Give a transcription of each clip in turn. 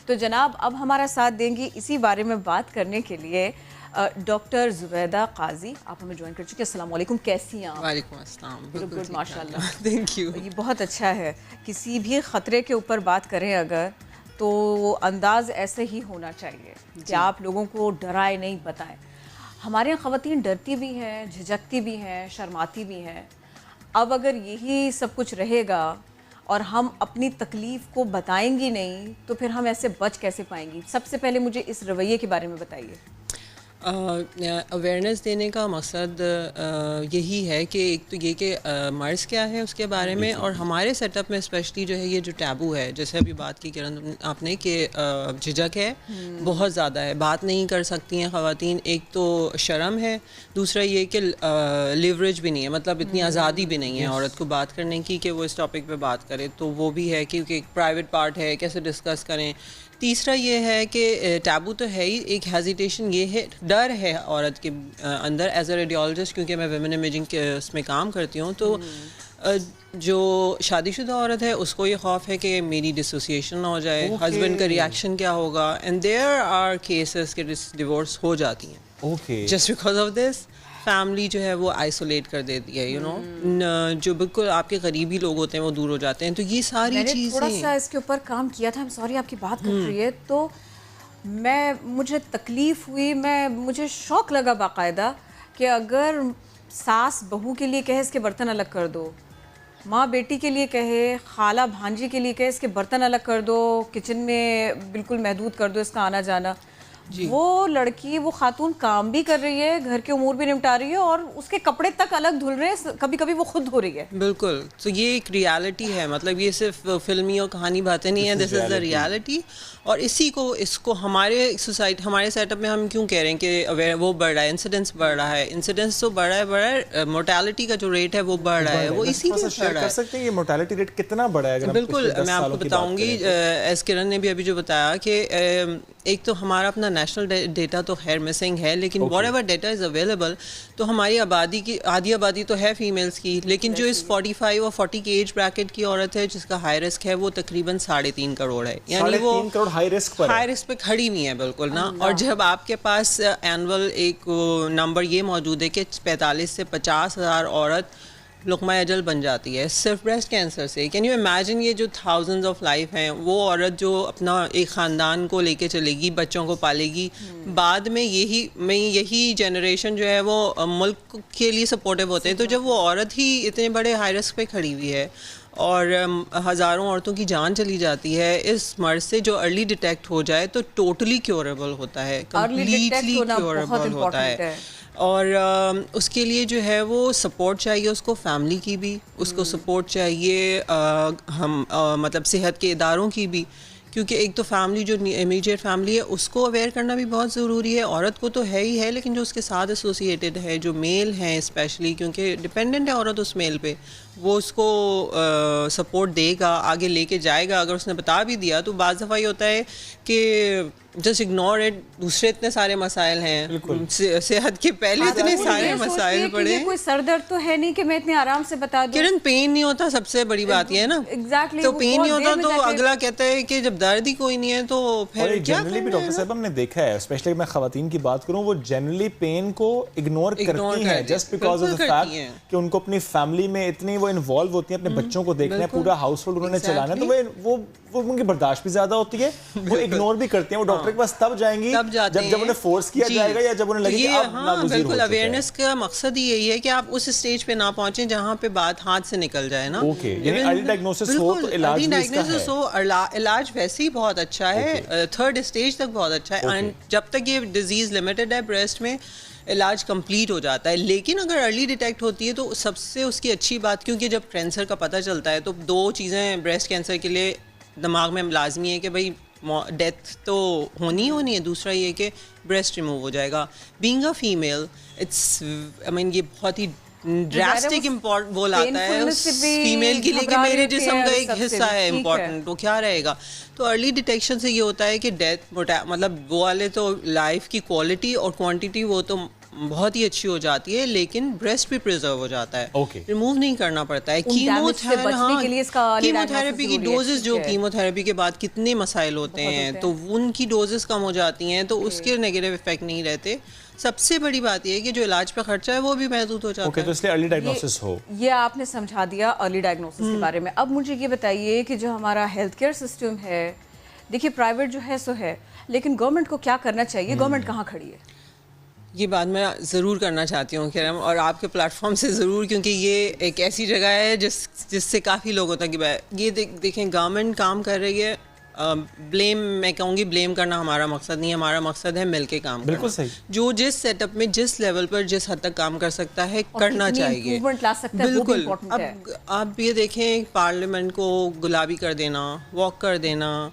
تو جناب اب ہمارا ساتھ دیں گی اسی بارے میں بات کرنے کے لیے ڈاکٹر زبیدہ قاضی. آپ ہمیں جوائن کر چکے. السلام علیکم, کیسی ہیں آپ؟ وعلیکم السلام. بالکل ماشاء اللہ, تھینک یو. یہ بہت اچھا ہے. کسی بھی خطرے کے اوپر بات کریں اگر تو انداز ایسے ہی ہونا چاہیے کہ آپ لوگوں کو ڈرائے نہیں, بتائیں. ہمارے یہاں خواتین ڈرتی بھی ہیں, جھجکتی بھی ہیں, شرماتی بھی ہیں. اب اگر یہی سب کچھ رہے گا اور ہم اپنی تکلیف کو بتائیں گی نہیں تو پھر ہم ایسے بچ کیسے پائیں گی؟ سب سے پہلے مجھے اس رویے کے بارے میں بتائیے. اویئرنیس دینے کا مقصد یہی ہے کہ ایک تو یہ کہ مرض کیا ہے اس کے بارے میں, اور ہمارے سیٹ اپ میں اسپیشلی جو ہے یہ جو ٹیبو ہے, جیسے ابھی بات کی کرن آپ نے کہ جھجک ہے, بہت زیادہ ہے, بات نہیں کر سکتی ہیں خواتین. ایک تو شرم ہے, دوسرا یہ کہ لیوریج بھی نہیں ہے, مطلب اتنی آزادی بھی نہیں ہے عورت کو بات کرنے کی کہ وہ اس ٹاپک پہ بات کرے, تو وہ بھی ہے کیونکہ ایک پرائیویٹ پارٹ ہے, کیسے ڈسکس کریں. تیسرا یہ ہے کہ ٹیبو تو ہے ہی, ایک ہیزیٹیشن یہ ہے, ڈر ہے عورت کے اندر. ایز اے ریڈیولوجسٹ کیونکہ میں ویمن امیجنگ کے اس میں کام کرتی ہوں, تو جو شادی شدہ عورت ہے اس کو یہ خوف ہے کہ میری ڈسوسیشن نہ ہو جائے, ہسبینڈ کا ریئیکشن کیا ہوگا. اینڈ دیئر آر کیسز کہ ڈیورس ہو جاتی ہیں just because of this. Family جو ہے وہ آئسولیٹ کر دیتی ہے, یو نو, جو بالکل آپ کے قریبی لوگ ہوتے ہیں وہ دور ہو جاتے ہیں. تو یہ ساری چیزیں تھوڑا سا اس کے اوپر کام کیا تھا. سوری آپ کی بات کر رہی ہے تو مجھے تکلیف ہوئی, مجھے شوق لگا باقاعدہ کہ اگر ساس بہو کے لیے کہے اس کے برتن الگ کر دو, ماں بیٹی کے لیے کہے, خالہ بھانجی کے لیے کہے اس کے برتن الگ کر دو, کچن میں بالکل محدود کر دو اس کا آنا جانا, وہ لڑکی وہ خاتون کام بھی کر رہی ہے, گھر کے امور بھی نمٹا رہی ہے, اور اس کے کپڑے تک الگ دھل رہے ہیں, کبھی کبھی وہ خود دھو رہی ہے. بالکل. تو یہ ایک ریالٹی ہے, مطلب یہ صرف فلمی اور کہانی باتیں نہیں ہیں, دس از دا ریالٹی. اور اس کو ہمارے سوسائٹی, ہمارے سیٹ اپ میں ہم کیوں کہہ رہے ہیں کہ وہ بڑھ رہا ہے, انسیڈنس بڑھ رہا ہے. انسیڈنس تو بڑھ رہا ہے, مورٹیلٹی کا جو ریٹ ہے وہ بڑھ رہا ہے, وہ اسی لیے بڑھ رہا ہے. کر سکتے ہیں یہ مورٹیلٹی ریٹ کتنا بڑا ہے؟ بالکل, میں آپ کو بتاؤں گی, ایس کرن نے بھی ابھی جو بتایا کہ ایک تو ہمارا اپنا نیشنل ڈیٹا تو خیر مسنگ ہے, لیکن what ever data is available, تو ہماری آبادی کی آدھی آبادی تو ہے فیمیلز کی, لیکن جو اس 45 اور 40 کی ایج بریکٹ کی عورت ہے جس کا ہائی رسک ہے وہ تقریباً 3.5 کروڑ ہے. یعنی وہ 3.5 کروڑ ہائی رسک پہ کھڑی ہوئی ہے بالکل نا. اور جب آپ کے پاس اینول ایک نمبر یہ موجود ہے کہ 45 سے 50 ہزار عورت لقمہ اجل بن جاتی ہے صرف بریسٹ کینسر سے. کین یو امیجن, یہ جو تھاؤزنڈز آف لائف ہیں, وہ عورت جو اپنا ایک خاندان کو لے کے چلے گی, بچوں کو پالے گی, بعد میں یہی جنریشن جو ہے وہ ملک کے لیے سپورٹیو ہوتے ہیں. تو جب وہ عورت ہی اتنے بڑے ہائی رسک پہ کھڑی ہوئی ہے اور ہزاروں عورتوں کی جان چلی جاتی ہے اس مرض سے, جو ارلی ڈیٹیکٹ ہو جائے تو ٹوٹلی کیوریبل ہوتا ہے, کمپلیٹلی کیوریبل ہوتا ہے. اور اس کے لیے جو ہے وہ سپورٹ چاہیے اس کو, فیملی کی بھی اس کو سپورٹ چاہیے, مطلب صحت کے اداروں کی بھی, کیونکہ ایک تو فیملی جو امیجیٹ فیملی ہے اس کو اویئر کرنا بھی بہت ضروری ہے. عورت کو تو ہے ہی ہے, لیکن جو اس کے ساتھ ایسوسیٹیڈ ہے, جو میل ہیں اسپیشلی, کیونکہ ڈپینڈنٹ ہے عورت اس میل پہ, وہ اس کو سپورٹ دے گا, آگے لے کے جائے گا. اگر اس نے بتا بھی دیا تو بعض دفعہ یہ ہوتا ہے کہ جسٹ اگنور اٹ, دوسرے اتنے سارے مسائل ہیں, صحت کے پہلے اتنے سارے مسائل پڑے ہیں. کوئی سر درد تو ہے نہیں کہ میں اتنے آرام سے بتا دوں. کرن پین نہیں ہوتا, سب سے بڑی بات یہ ہے نا, تو پین نہیں ہوتا تو اگلا کہتا ہے کہ جب درد ہی کوئی نہیں ہے تو پھر کیا کرنا ہے. بھی ڈاکٹر صاحب ہم نے دیکھا ہے, اسپیشلی میں خواتین کی بات کروں, وہ جنرلی پین کو اگنور کرتی ہیں just because of the fact کہ ان کو اپنی فیملی میں اتنی وہ انوالو ہوتی ہیں, اپنے بچوں کو دیکھنا ہے, پورا ہاؤس ہولڈ انہوں نے چلانا ہے, تو وہ ان کی برداشت بھی زیادہ ہوتی ہے, وہ اگنور بھی کرتے ہیں. وہ ڈاکٹر کے پاس تب جائیں گی جب انہیں فورس کیا جائے گا, یا جب انہیں لگے کہ اب ناگزیر ہو چکے ہیں. بالکل, اویئرنیس کا مقصد ہی یہی ہے کہ آپ اس اسٹیج پہ نہ پہنچیں جہاں پہ بات ہاتھ سے نکل جائے نا. یعنی ارلی ڈائگنوسس ہو تو علاج بھی اس کا ہے. علاج ویسے ہی بہت اچھا ہے, 3rd اسٹیج تک بہت اچھا ہے, جب تک یہ ڈیزیز لمیٹڈ ہے بریسٹ میں علاج کمپلیٹ ہو جاتا ہے. لیکن اگر ارلی ڈیٹیکٹ ہوتی ہے تو سب سے اس کی اچھی بات, کیونکہ جب کینسر کا پتہ چلتا ہے تو 2 چیزیں بریسٹ کینسر کے لیے دماغ میں لازمی ہے کہ بھائی ڈیتھ تو ہونی ہے, دوسرا یہ کہ بریسٹ ریموو ہو جائے گا. بینگ اے فیمیل اٹس یہ بہت ہی ڈراسٹک وہ لاتا ہے فیمیل کے لیے کہ میرے جسم کا ایک حصہ ہے امپورٹنٹ, تو کیا رہے گا. تو ارلی ڈیٹیکشن سے یہ ہوتا ہے کہ ڈیتھ, مطلب وہ والے تو لائف کی کوالٹی اور کوانٹٹی وہ تو بہت ہی اچھی ہو جاتی ہے, لیکن بریسٹ بھی پریزرو ہو جاتا ہے, ریموو نہیں کرنا پڑتا ہے. کیمو تھراپی کی ڈوزز, جو کیمو تھراپی کے بعد کتنے مسائل ہوتے ہیں, تو ان کی ڈوزز کم ہو جاتی ہیں, تو اس کے نیگیٹو افیکٹ نہیں رہتے. سب سے بڑی بات یہ ہے کہ جو علاج پہ خرچہ ہے وہ بھی محدود ہو جاتا ہے. تو اس لیے ارلی ڈائگنوسس ہو. یہ آپ نے سمجھا دیا ارلی ڈائگنوسس کے بارے میں. اب مجھے یہ بتائیے کہ جو ہمارا ہیلتھ کیئر سسٹم ہے, دیکھیے پرائیویٹ جو ہے سو ہے, لیکن گورنمنٹ کو کیا کرنا چاہیے؟ گورنمنٹ کہاں کھڑی ہے؟ یہ بات میں ضرور کرنا چاہتی ہوں کرم, اور آپ کے پلیٹ فارم سے ضرور, کیونکہ یہ ایک ایسی جگہ ہے جس سے کافی لوگوں تک یہ دیکھیں گورنمنٹ کام کر رہی ہے. بلیم, میں کہوں گی بلیم کرنا ہمارا مقصد نہیں ہے, ہمارا مقصد ہے مل کے کام کرنا. بالکل صحیح. جو جس سیٹ اپ میں جس لیول پر جس حد تک کام کر سکتا ہے کرنا چاہیے. بالکل. اب آپ یہ دیکھیں پارلیمنٹ کو گلابی کر دینا, واک کر دینا,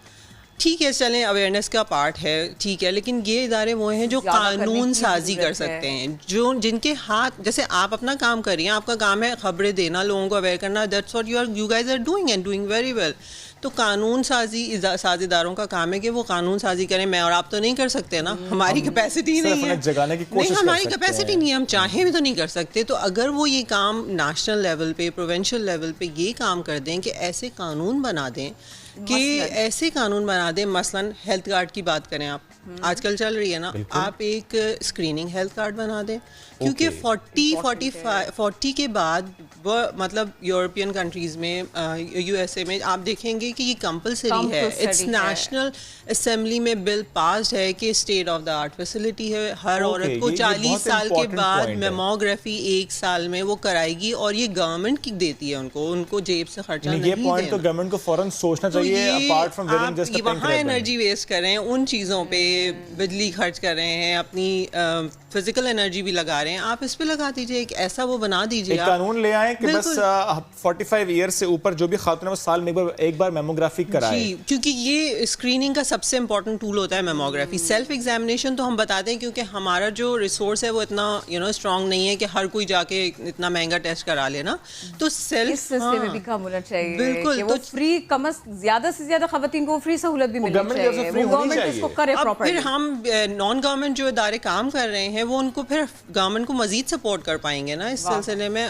ٹھیک ہے چلیں اویئرنیس کا پارٹ ہے, ٹھیک ہے, لیکن یہ ادارے وہ ہیں جو قانون سازی کر سکتے ہیں, جو جن کے ہاتھ, جیسے آپ اپنا کام کر رہی ہیں, آپ کا کام ہے خبریں دینا, لوگوں کو اویئر کرنا, that's what you guys are doing and doing very well. تو قانون سازی داروں کا کام ہے کہ وہ قانون سازی کریں. میں اور آپ تو نہیں کر سکتے نا, ہماری کیپیسٹی نہیں ہے, نہیں ہماری کیپیسٹی نہیں ہے, ہم چاہیں بھی تو نہیں کر سکتے. تو اگر وہ یہ کام نیشنل لیول پہ, پروونشل لیول پہ یہ کام کر دیں کہ ایسے قانون بنا دیں, کہ ایسے قانون بنا دیں, مثلاً ہیلتھ کارڈ کی بات کریں, آپ آج کل چل رہی ہے نا, آپ ایک اسکریننگ ہیلتھ کارڈ بنا دیں, کیونکہ 40 کے بعد مطلب یورپین کنٹریز میں, یو ایس اے میں آپ دیکھیں گے کہ یہ کمپلسری ہے. اٹس نیشنل اسمبلی میں بل پاسڈ ہے کہ state of the art facility ہے, ہر عورت کو 40 سال کے بعد میموگرافی 1 سال میں وہ کرائے گی, اور یہ گورنمنٹ کی دیتی ہے, ان کو جیب سے خرچہ نہیں دینا. یہ پوائنٹ تو گورنمنٹ کو فوراً سوچنا چاہیے, apart from wearing just a pink وہاں انرجی ویسٹ کر رہے ہیں ان چیزوں پہ, بجلی خرچ کر رہے ہیں, اپنی فزیکل انرجی بھی لگا رہے ہیں, آپ اس پہ لگا دیجئے, ایک ایسا وہ بنا دیجئے, ایک قانون لے آئیں کہ بس 45 ایئر سے اوپر جو بھی خاتون ہے وہ سال میں ایک بار میموگرافی کرائے. جی, کیونکہ یہ اسکریننگ کا سب سے امپورٹنٹ ٹول ہوتا ہے میموگرافی. سیلف ایگزامینیشن تو ہم بتاتے ہیں کیونکہ ہمارا جو ریسورس ہے وہ اتنا اسٹرانگ نہیں ہے کہ ہر کوئی جا کے اتنا مہنگا ٹیسٹ کرا لے نا, تو سیلف سسٹم میں بھی کام ہونا چاہیے. بالکل, تو فری کم از زیادہ سے زیادہ خواتین کو فری سہولت بھی ملنی چاہیے, وہ گورنمنٹ اس کو کرے پراپرلی. پھر ہم نان گورنمنٹ جو ادارے کام کر رہے ہیں وہ ان کو پھر گورنمنٹ کو مزید سپورٹ کر پائیں گے نا اس سلسلے میں.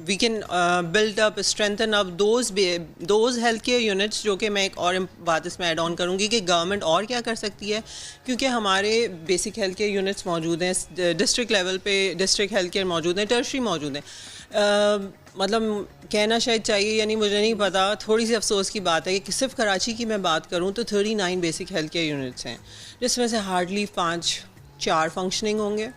We can build up, strengthen up those health care units, جو کہ میں ایک اور بات اس میں ایڈ آن کروں گی کہ گورنمنٹ اور کیا کر سکتی ہے, کیونکہ ہمارے بیسک ہیلتھ کیئر یونٹس موجود ہیں, ڈسٹرکٹ لیول پہ ڈسٹرکٹ ہیلتھ کیئر موجود ہیں, ٹرشری موجود ہیں. مطلب کہنا شاید چاہیے, یعنی مجھے نہیں پتا, تھوڑی سی افسوس کی بات ہے کہ صرف کراچی کی میں بات کروں تو 39 بیسک ہیلتھ کیئر یونٹس ہیں, جس میں سے ہارڈلی 4 فنکشننگ ہوں گے.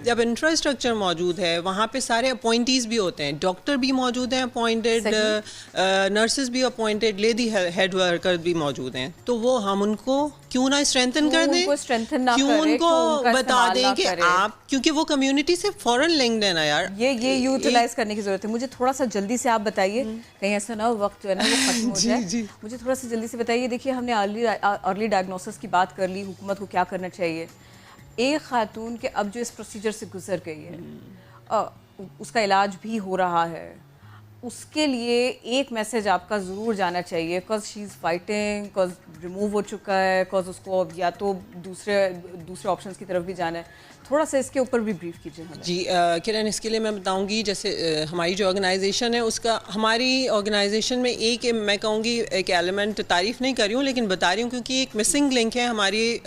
جب انفراسٹرکچر موجود ہے, وہاں پہ سارے اپوائنٹیز بھی ہوتے ہیں, ڈاکٹر بھی موجود ہیں اپوائنٹڈ, نرسز بھی اپوائنٹڈ, لیڈی ہیڈ ورکر بھی موجود ہیں, تو وہ ہم ان کو کیوں نہ اسٹرینتھن کر دیں, کیوں ان کو بتا دیں کہ آپ, کیونکہ وہ کمیونٹی سے فوراً لنکڈ ہے نا یار, یہ یوٹیلائز کرنے کی ضرورت ہے. مجھے تھوڑا سا جلدی سے آپ بتائیے, کہیں ایسا نہ ہو وقت جو ہے نا وہ ختم ہو جائے, مجھے تھوڑا سا جلدی سے بتائیے. دیکھیے ہم نے ارلی ڈائگنوسس کی بات کر لی, حکومت کو کیا کرنا چاہیے. ایک خاتون کے اب جو اس پروسیجر سے گزر گئی ہے, اس کا علاج بھی ہو رہا ہے, اس کے لیے ایک میسج آپ کا ضرور جانا چاہیے, cause she is fighting, cause remove ہو چکا ہے, کاز اس کو اب یا تو دوسرے آپشنس کی طرف بھی جانا ہے. تھوڑا سا اس کے اوپر بھی بریف کیجیے ہمیں. جی کرن, اس کے لیے میں بتاؤں گی, جیسے ہماری جو آرگنائزیشن ہے اس کا, ہماری آرگنائزیشن میں ایک میں کہوں گی ایک ایلیمنٹ, تعریف نہیں کر رہی ہوں لیکن بتا رہی ہوں کیونکہ ایک مسنگ لنک ہے ہماری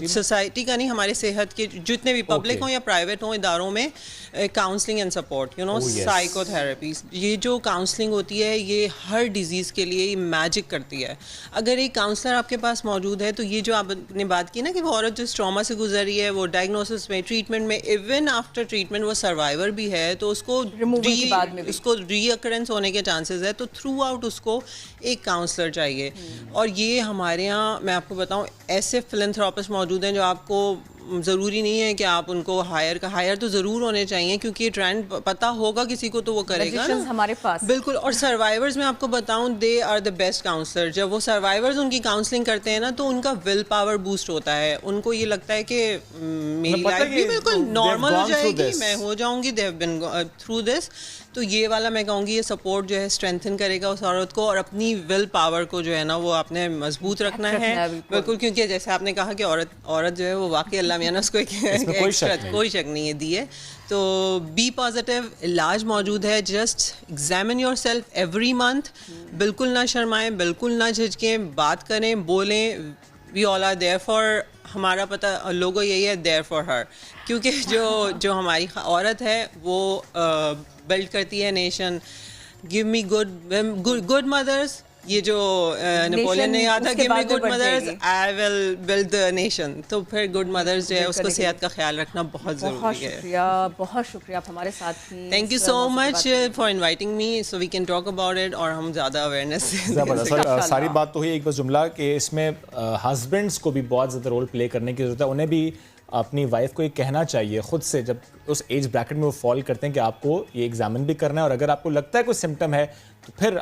سوسائٹی کا, نہیں ہمارے صحت کے جتنے بھی پبلک ہوں یا پرائیویٹ ہوں اداروں میں, counselling and support, psycho therapies. یہ جو کاؤنسلنگ ہوتی ہے یہ ہر ڈیزیز کے لیے یہ میجک کرتی ہے. اگر ایک کاؤنسلر آپ کے پاس موجود ہے تو یہ جو آپ نے بات کی نا کہ وہ عورت جو ٹراما سے گزر رہی ہے, وہ ڈائگنوسس میں, ٹریٹمنٹ میں, ایون آفٹر ٹریٹمنٹ وہ سروائیور بھی ہے, تو اس کو ری اکرنس ہونے کے چانسز ہے, تو تھرو آؤٹ اس کو ایک کاؤنسلر چاہیے. اور یہ ہمارے یہاں میں آپ کو بتاؤں ایسے فلنتھراپسٹ موجود ہیں جو آپ کو ضروری نہیں ہے کہ آپ ان کو ہائر تو ضرور ہونے چاہیے, کیونکہ یہ ٹرینڈ پتہ ہوگا کسی کو تو وہ کرے گا نا ہمارے پاس. بالکل. اور سروائیورز میں آپ کو بتاؤں they are the best counsellor. جب وہ سروائیورز ان کی کاؤنسلنگ کرتے ہیں نا تو ان کا ول پاور بوسٹ ہوتا ہے, ان کو یہ لگتا ہے کہ میری لائف بھی بالکل نارمل ہو جائے گی, میں ہو جاؤں گی, they have been through this, تو یہ والا میں کہوں گی یہ سپورٹ جو ہے اسٹرینتھن کرے گا اس عورت کو, اور اپنی ول پاور کو جو ہے نا وہ آپ نے مضبوط رکھنا ہے. بالکل, کیونکہ جیسے آپ نے کہا کہ عورت جو ہے وہ واقعی اللہ میاں نے اس کو کوئی شک نہیں ہے دی ہے. تو بی پازیٹیو, علاج موجود ہے, just examine your self every month. بالکل نہ شرمائیں, بالکل نہ جھجکیں, بات کریں, بولیں. وی آل آر دیئر فار, ہمارا پتہ لوگو یہی ہے, دیئر فار ہر, کیونکہ جو ہماری عورت ہے وہ بلڈ کرتی ہے نیشن. گیو می گڈ مدرس, یہ جو نیپولین نے کہا تھا گیو می گڈ مدرس آئی ول بلڈ دا نیشن. تو پھر گڈ مدرس جو ہے اس کو صحت کا خیال رکھنا بہت ضروری ہے. بہت شکریہ آپ ہمارے ساتھ تھیں. Thank you so much for inviting me so we can talk about it, اور ہم زیادہ اویئرنیس. ساری بات تو ہوئی, ایک بس جملہ کہ اس میں ہسبینڈس کو بھی بہت زیادہ رول پلے کرنے کی ضرورت ہے. انہیں بھی اپنی وائف کو یہ کہنا چاہیے خود سے جب اس ایج بریکٹ میں وہ فال کرتے ہیں کہ آپ کو یہ ایگزامن بھی کرنا ہے, اور اگر آپ کو لگتا ہے کوئی سمٹم ہے تو پھر